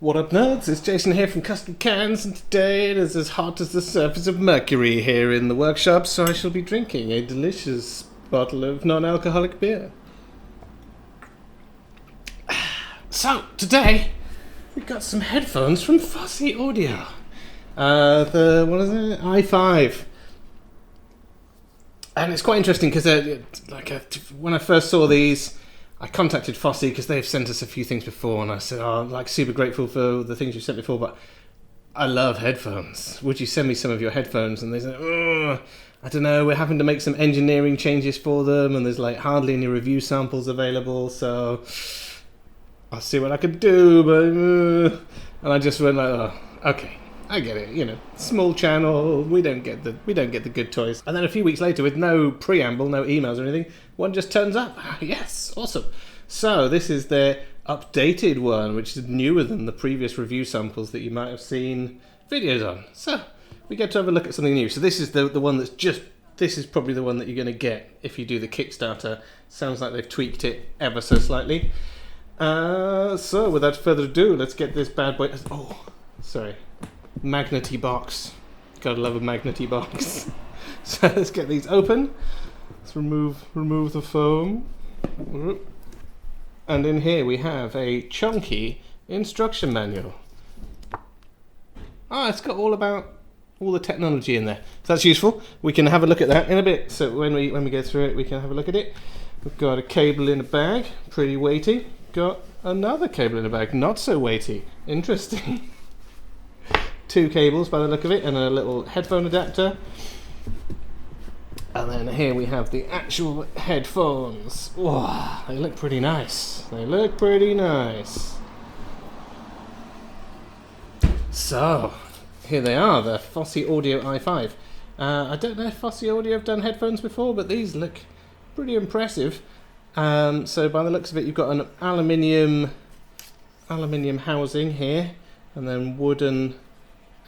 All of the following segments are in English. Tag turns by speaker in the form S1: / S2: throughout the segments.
S1: What up, nerds? It's Jason here from Custom Cans, and today it is as hot as the surface of Mercury here in the workshop, so I shall be drinking a delicious bottle of non-alcoholic beer. So, today, we got some headphones from Fosi Audio. What is it? i5. And it's quite interesting because when I first saw these, I contacted Fosi because they've sent us a few things before, and I said, I'm super grateful for the things you sent before, but I love headphones. Would you send me some of your headphones? And they said, I don't know, we're having to make some engineering changes for them, and there's hardly any review samples available, so I'll see what I could do, but and I just went okay. I get it, small channel, we don't get the good toys. And then a few weeks later, with no preamble, no emails or anything, one just turns up. Yes, awesome. So this is their updated one, which is newer than the previous review samples that you might have seen videos on. So we get to have a look at something new. So this is the one this is probably the one that you're going to get if you do the Kickstarter. Sounds like they've tweaked it ever so slightly. So without further ado, let's get this bad boy. Oh, sorry. Magnety box. Gotta love a magnety box. So let's get these open. Let's remove the foam. And in here we have a chunky instruction manual. It's got all the technology in there. So that's useful. We can have a look at that in a bit. So when we go through it, we can have a look at it. We've got a cable in a bag, pretty weighty. Got another cable in a bag, not so weighty. Interesting. 2 cables by the look of it, and a little headphone adapter. And then here we have the actual headphones. Wow, they look pretty nice. So, here they are, the Fosi Audio i5. I don't know if Fosi Audio have done headphones before, but these look pretty impressive. So by the looks of it, you've got an aluminium housing here, and then wooden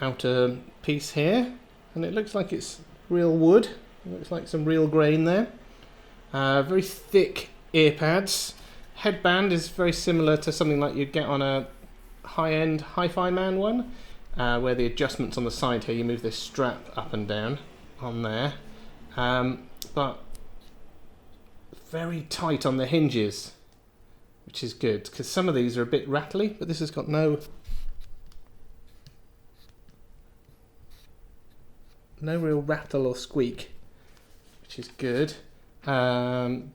S1: outer piece here, and it looks like it's real wood. It looks like some real grain there. Very thick ear pads. Headband is very similar to something like you'd get on a high-end Hi-Fi Man one, where the adjustments on the side here, you move this strap up and down on there, but very tight on the hinges, which is good because some of these are a bit rattly, but this has got no real rattle or squeak, which is good.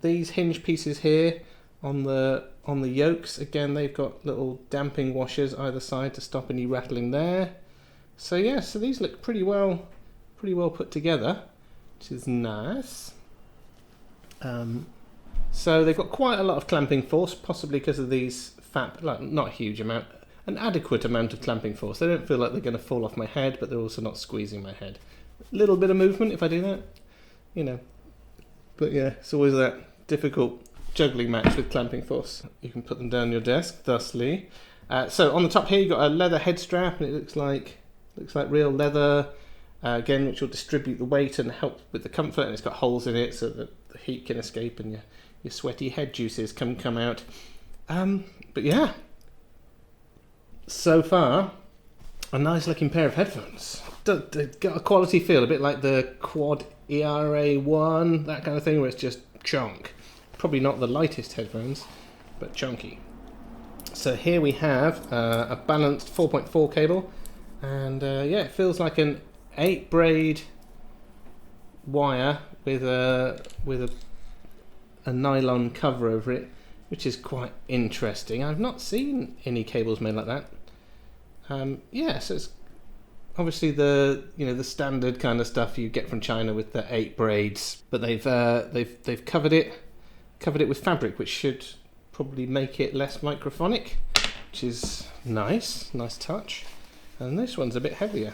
S1: These hinge pieces here on the yokes, again, they've got little damping washers either side to stop any rattling there. So yeah, so these look pretty well put together, which is nice. So they've got quite a lot of clamping force, possibly because of these not a huge amount, an adequate amount of clamping force. They don't feel like they're going to fall off my head, but they're also not squeezing my head. Little bit of movement if I do that, but yeah, it's always that difficult juggling match with clamping force. You can put them down your desk thusly. So on the top here you've got a leather head strap, and it looks like real leather, again, which will distribute the weight and help with the comfort, and it's got holes in it so that the heat can escape and your sweaty head juices can come out. But yeah, so far a nice looking pair of headphones. They've got a quality feel, a bit like the Quad ERA1, that kind of thing, where it's just chunk. Probably not the lightest headphones, but chunky. So here we have a balanced 4.4 cable, and it feels like an 8 braid wire with a nylon cover over it, which is quite interesting. I've not seen any cables made like that. So it's obviously the standard kind of stuff you get from China with the 8 braids, but they've covered it with fabric, which should probably make it less microphonic, which is nice touch. And this one's a bit heavier.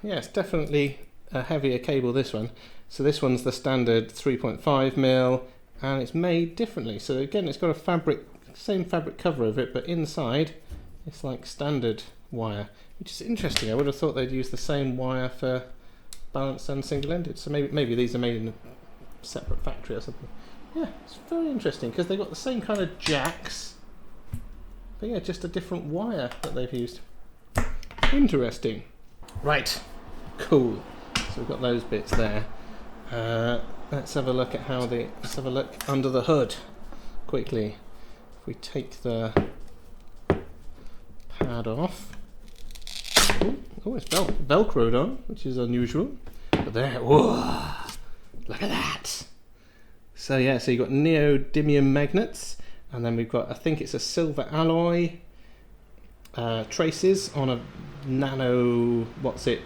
S1: Yeah, it's definitely a heavier cable, this one. So this one's the standard 3.5mm, and it's made differently. So again, it's got a same fabric cover over it, but inside it's like standard wire, which is interesting. I would have thought they'd use the same wire for balanced and single-ended. So maybe these are made in a separate factory or something. Yeah, it's very interesting because they've got the same kind of jacks But yeah, just a different wire that they've used. Interesting. Right, cool. So we've got those bits there. Let's have a look at let's have a look under the hood quickly. If we take the pad off. Oh, it's velcroed on, which is unusual. But there, whoa, look at that. So yeah, so you've got neodymium magnets, and then we've got, I think it's a silver alloy traces on a nano,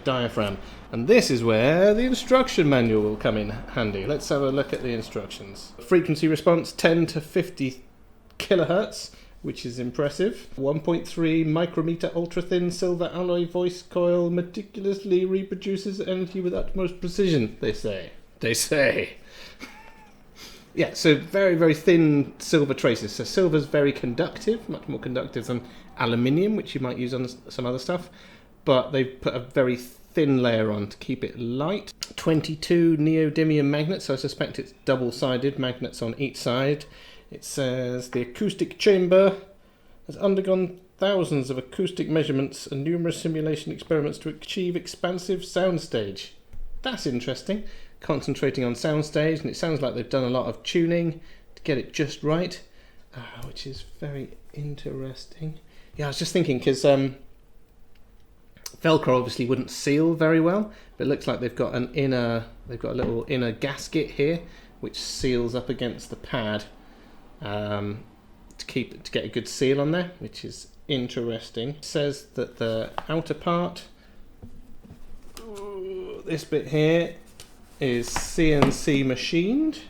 S1: diaphragm. And this is where the instruction manual will come in handy. Let's have a look at the instructions. Frequency response 10 to 50 kilohertz, which is impressive. 1.3 micrometer ultra-thin silver alloy voice coil meticulously reproduces energy with utmost precision, they say. Yeah, so very, very thin silver traces. So silver's very conductive, much more conductive than aluminium, which you might use on some other stuff. But they've put a very thin layer on to keep it light. 22 neodymium magnets, so I suspect it's double-sided magnets on each side. It says the acoustic chamber has undergone thousands of acoustic measurements and numerous simulation experiments to achieve expansive soundstage. That's interesting. Concentrating on soundstage, and it sounds like they've done a lot of tuning to get it just right, which is very interesting. Yeah, I was just thinking, because Velcro obviously wouldn't seal very well, but it looks like they've got a little inner gasket here which seals up against the pad to get a good seal on there, which is interesting. It says that the outer part, this bit here, is CNC machined,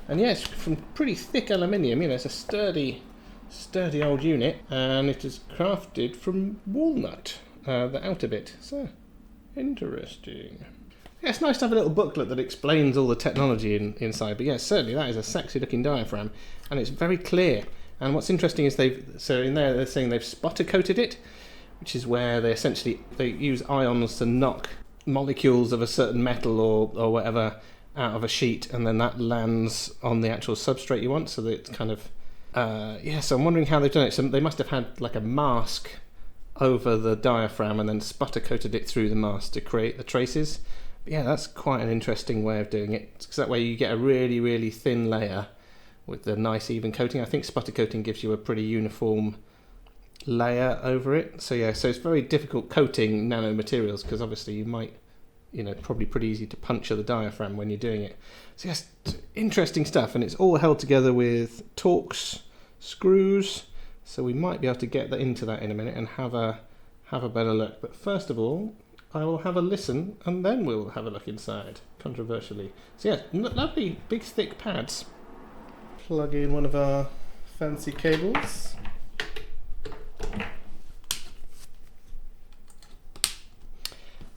S1: and yes, from pretty thick aluminium. You know, it's a sturdy old unit, and it is crafted from walnut, the outer bit. So interesting. Yeah, it's nice to have a little booklet that explains all the technology inside. But yes, certainly that is a sexy looking diaphragm, and it's very clear. And what's interesting is they're saying they've spotter coated it, which is where they use ions to knock molecules of a certain metal or whatever out of a sheet, and then that lands on the actual substrate you want, so that it's kind of so I'm wondering how they've done it. So they must have had like a mask over the diaphragm and then sputter coated it through the mask to create the traces. But yeah, that's quite an interesting way of doing it, because that way you get a really, really thin layer with the nice even coating. I think sputter coating gives you a pretty uniform layer over it. So yeah, so it's very difficult coating nanomaterials, because obviously you might, probably pretty easy to puncture the diaphragm when you're doing it. So yes, interesting stuff, and it's all held together with Torx screws. So we might be able to get into that in a minute and have a better look. But first of all, I will have a listen, and then we'll have a look inside, controversially. So yeah, lovely big thick pads. Plug in one of our fancy cables.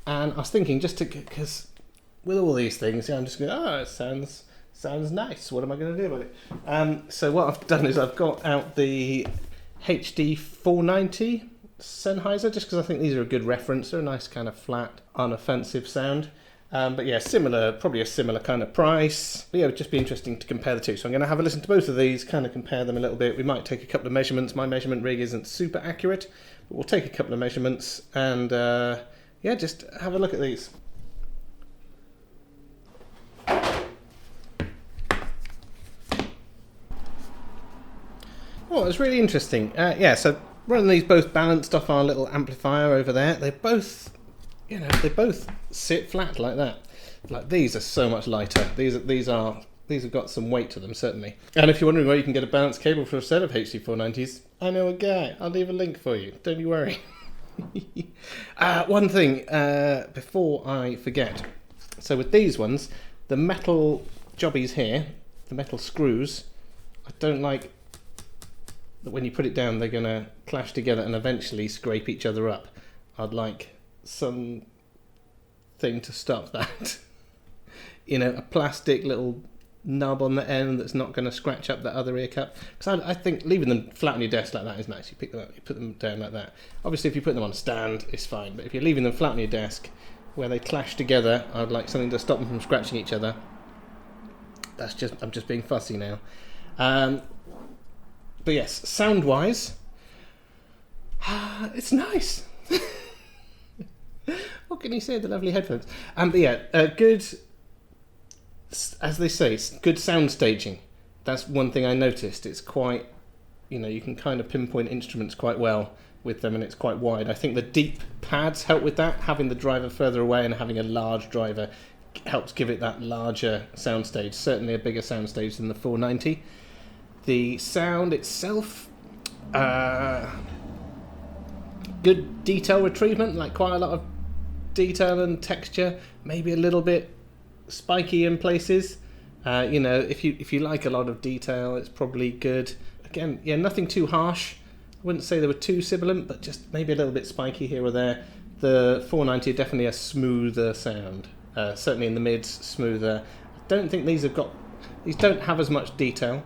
S1: And I was thinking, because with all these things, I'm just going, it sounds nice. What am I going to do about it? So what I've done is I've got out the HD 490 Sennheiser, just because I think these are a good reference. They're a nice kind of flat, unoffensive sound. But yeah, probably a similar kind of price. But yeah, it would just be interesting to compare the two. So I'm going to have a listen to both of these, kind of compare them a little bit. We might take a couple of measurements. My measurement rig isn't super accurate, but we'll take a couple of measurements and just have a look at these. Oh, it's really interesting. So running these both balanced off our little amplifier over there. They both sit flat like that. Like, these are so much lighter. These have got some weight to them, certainly. And if you're wondering where you can get a balanced cable for a set of HD 490s, I know a guy. I'll leave a link for you. Don't you worry. One thing before I forget. So with these ones, the metal jobbies here, the metal screws, I don't like that when you put it down they're going to clash together and eventually scrape each other up. I'd like some thing to stop that. A plastic little nub on the end that's not going to scratch up the other ear cup. Because I think leaving them flat on your desk like that is nice. You pick them up, you put them down like that. Obviously, if you put them on a stand, it's fine. But if you're leaving them flat on your desk, where they clash together, I'd like something to stop them from scratching each other. I'm just being fussy now. But yes, sound-wise, It's nice. What can you say? The lovely headphones. But yeah, good. As they say, good sound staging. That's one thing I noticed. It's quite, you can kind of pinpoint instruments quite well with them, and it's quite wide. I think the deep pads help with that. Having the driver further away and having a large driver helps give it that larger soundstage. Certainly a bigger soundstage than the 490. The sound itself, good detail retrievement, like quite a lot of detail and texture. Maybe a little bit spiky in places. If you like a lot of detail, it's probably good. Again, yeah, nothing too harsh. I wouldn't say they were too sibilant, but just maybe a little bit spiky here or there. The 490 are definitely a smoother sound. Certainly in the mids, smoother. I don't think these don't have as much detail,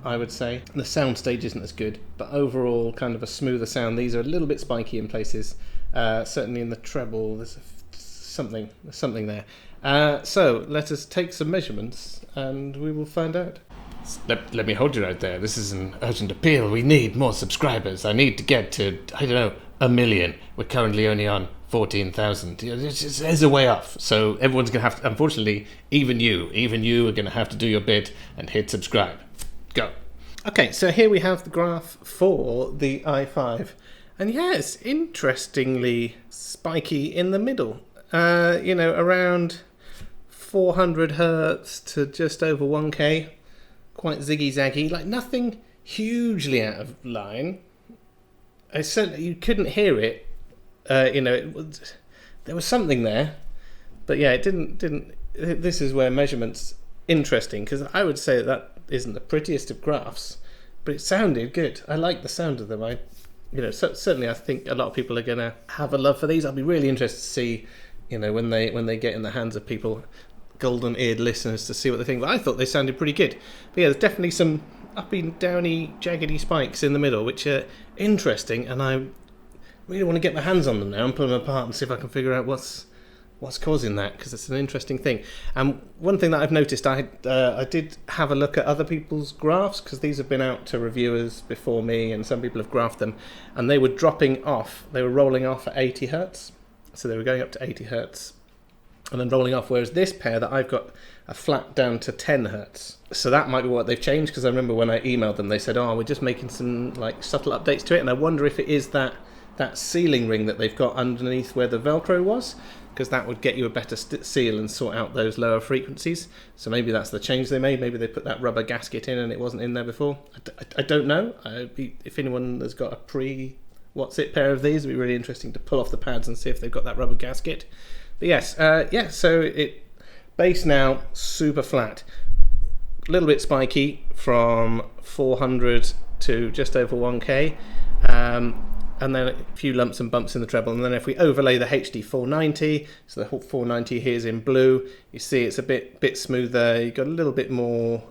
S1: I would say. The sound stage isn't as good, but overall kind of a smoother sound. These are a little bit spiky in places. Certainly in the treble, there's something there. So let us take some measurements and we will find out. Let me hold you right there. This is an urgent appeal. We need more subscribers. I need to get to, 1 million. We're currently only on 14,000. There's a way off. So everyone's going to have to, unfortunately, even you are going to have to do your bit and hit subscribe. Go. Okay, so here we have the graph for the i5. And yes, interestingly spiky in the middle. Around 400 hertz to just over 1K. Quite ziggy-zaggy, like nothing hugely out of line. You couldn't hear it. There was something there, but yeah, it didn't. This is where measurement's interesting, because I would say that isn't the prettiest of graphs, but it sounded good. I like the sound of them. Certainly I think a lot of people are going to have a love for these. I'll be really interested to see, when they get in the hands of people, golden-eared listeners, to see what they think. But I thought they sounded pretty good. But yeah, there's definitely some uppy, downy, jaggedy spikes in the middle, which are interesting, and I really want to get my hands on them now and pull them apart and see if I can figure out what's causing that, because it's an interesting thing. And one thing that I've noticed, I did have a look at other people's graphs, because these have been out to reviewers before me, and some people have graphed them, and they were dropping off. They were rolling off at 80 hertz, so they were going up to 80 hertz and then rolling off, whereas this pair that I've got are flat down to 10 hertz. So that might be what they've changed, because I remember when I emailed them, they said, we're just making some subtle updates to it, and I wonder if it is that sealing ring that they've got underneath where the Velcro was, because that would get you a better seal and sort out those lower frequencies. So maybe that's the change they made. Maybe they put that rubber gasket in and it wasn't in there before. I don't know. If anyone has got a pre-what's-it pair of these, it'd be really interesting to pull off the pads and see if they've got that rubber gasket. But yes, so it bass now, super flat. A little bit spiky from 400 to just over 1K. And then a few lumps and bumps in the treble. And then if we overlay the HD 490, so the 490 here is in blue, you see it's a bit smoother. You've got a little bit more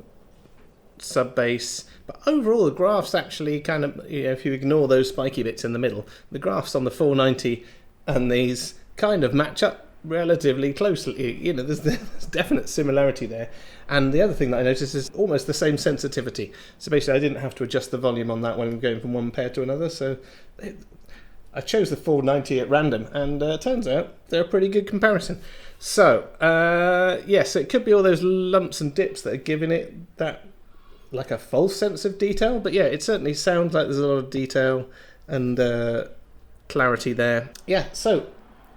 S1: sub bass, but overall the graphs actually kind of, if you ignore those spiky bits in the middle, the graphs on the 490 and these kind of match up relatively closely. There's definite similarity there. And the other thing that I noticed is almost the same sensitivity. So basically I didn't have to adjust the volume on that when I'm going from one pair to another. So I chose the 490 at random, and turns out they're a pretty good comparison. So so it could be all those lumps and dips that are giving it that like a false sense of detail. But yeah, it certainly sounds like there's a lot of detail and clarity there. Yeah, so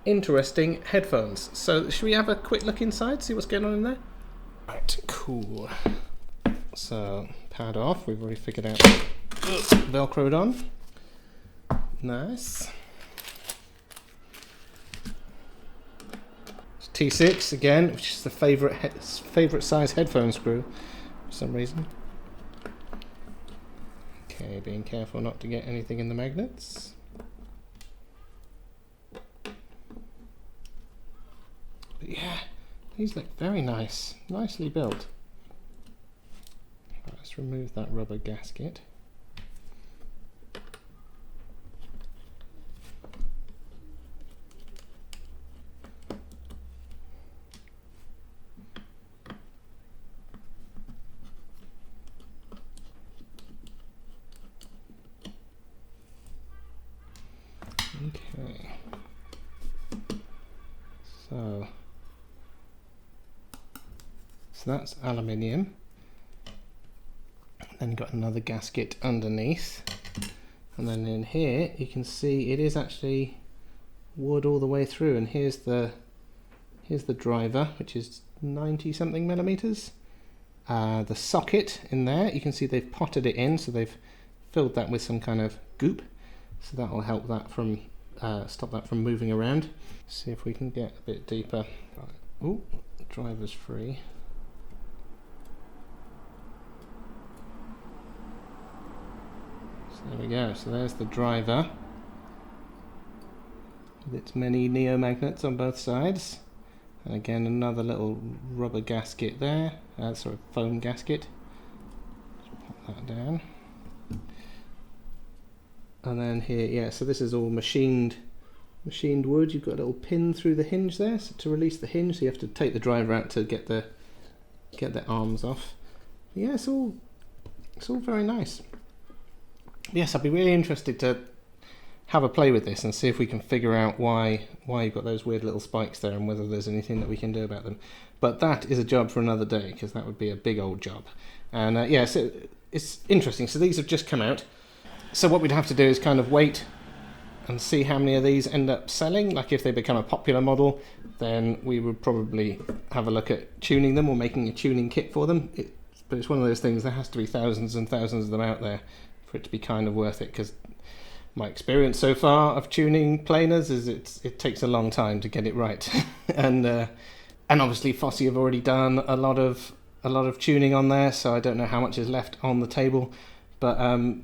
S1: interesting headphones. So should we have a quick look inside, see what's going on in there? Right, cool. So pad off, we've already figured out Velcroed on. Nice. T6 again, which is the favourite size headphone screw for some reason. Okay, being careful not to get anything in the magnets. But yeah, these look very nice, nicely built. Right, let's remove that rubber gasket. Okay. So that's aluminium. Then you've got another gasket underneath. And then in here you can see it is actually wood all the way through, and here's the driver, which is 90 something millimeters. The socket in there, you can see they've potted it in, so they've filled that with some kind of goop, so that will help that from stop that from moving around. See if we can get a bit deeper. Right. Ooh, driver's free. So there we go, so there's the driver with its many neomagnets on both sides, and again another little rubber gasket there, sorry, foam gasket. Just pop that down. And then here, yeah, so this is all machined wood. You've got a little pin through the hinge there, so to release the hinge, so you have to take the driver out to get the arms off. But yeah, it's all very nice. Yes, I'd be really interested to have a play with this and see if we can figure out why you've got those weird little spikes there and whether there's anything that we can do about them. But that is a job for another day, because that would be a big old job. And yeah, so it's interesting. So these have just come out. So what we'd have to do is kind of wait and see how many of these end up selling. Like if they become a popular model, then we would probably have a look at tuning them or making a tuning kit for them. But it's one of those things, there has to be thousands and thousands of them out there for it to be kind of worth it, because my experience so far of tuning planers is it takes a long time to get it right. and obviously Fosi have already done a lot of tuning on there, so I don't know how much is left on the table. But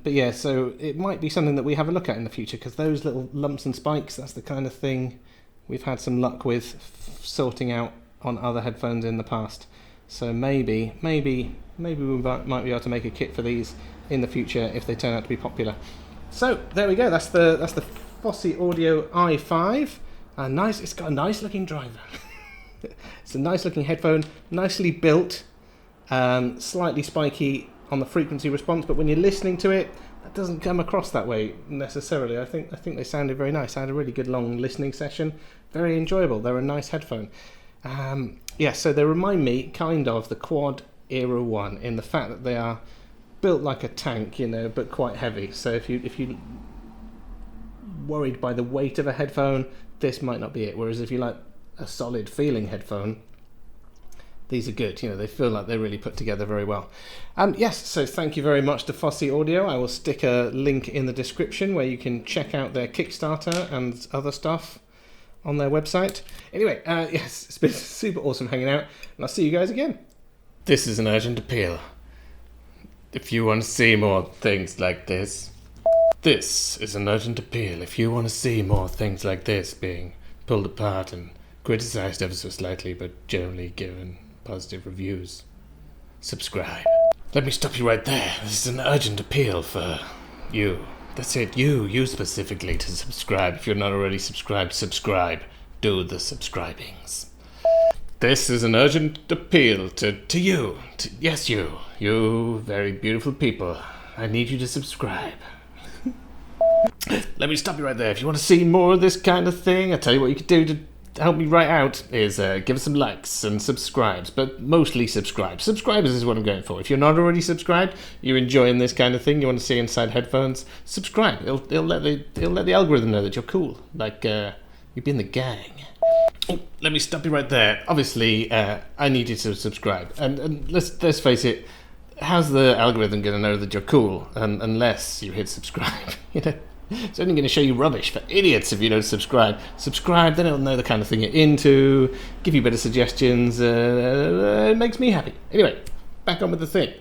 S1: yeah, so it might be something that we have a look at in the future, because those little lumps and spikes, that's the kind of thing we've had some luck with sorting out on other headphones in the past. So maybe we might be able to make a kit for these in the future if they turn out to be popular. So there we go. That's the Fosi Audio i5. Nice. It's got a nice looking driver. It's a nice looking headphone, nicely built, slightly spiky on the frequency response, but when you're listening to it, that doesn't come across that way necessarily. I think they sounded very nice. I had a really good long listening session. Very enjoyable. They're a nice headphone. Yeah, so they remind me kind of the Quad Era 1 in the fact that they are built like a tank, but quite heavy. So if you worried by the weight of a headphone, this might not be it. Whereas if you like a solid feeling headphone, these are good. They feel like they're really put together very well. Yes, so thank you very much to Fosi Audio. I will stick a link in the description where you can check out their Kickstarter and other stuff on their website. Anyway, yes, it's been super awesome hanging out, and I'll see you guys again. This is an urgent appeal. If you want to see more things like this, this is an urgent appeal. If you want to see more things like this being pulled apart and criticized ever so slightly, but generally given positive reviews, subscribe. Let me stop you right there. This is an urgent appeal for you. That's it, you specifically to subscribe. If you're not already subscribed, subscribe. Do the subscribings. This is an urgent appeal to you. Yes, you very beautiful people. I need you to subscribe. Let me stop you right there. If you want to see more of this kind of thing, I'll tell you what you could do to help me right out is give us some likes and subscribes, but mostly subscribe. Subscribers is what I'm going for. If you're not already subscribed, you're enjoying this kind of thing, you want to see inside headphones, subscribe. It'll let the algorithm know that you're cool, like you've been the gang. Oh, let me stop you right there. Obviously, I need you to subscribe, and let's face it. How's the algorithm going to know that you're cool unless you hit subscribe? It's only going to show you rubbish for idiots if you don't subscribe. Subscribe, then it'll know the kind of thing you're into, give you better suggestions. It makes me happy. Anyway, back on with the thing.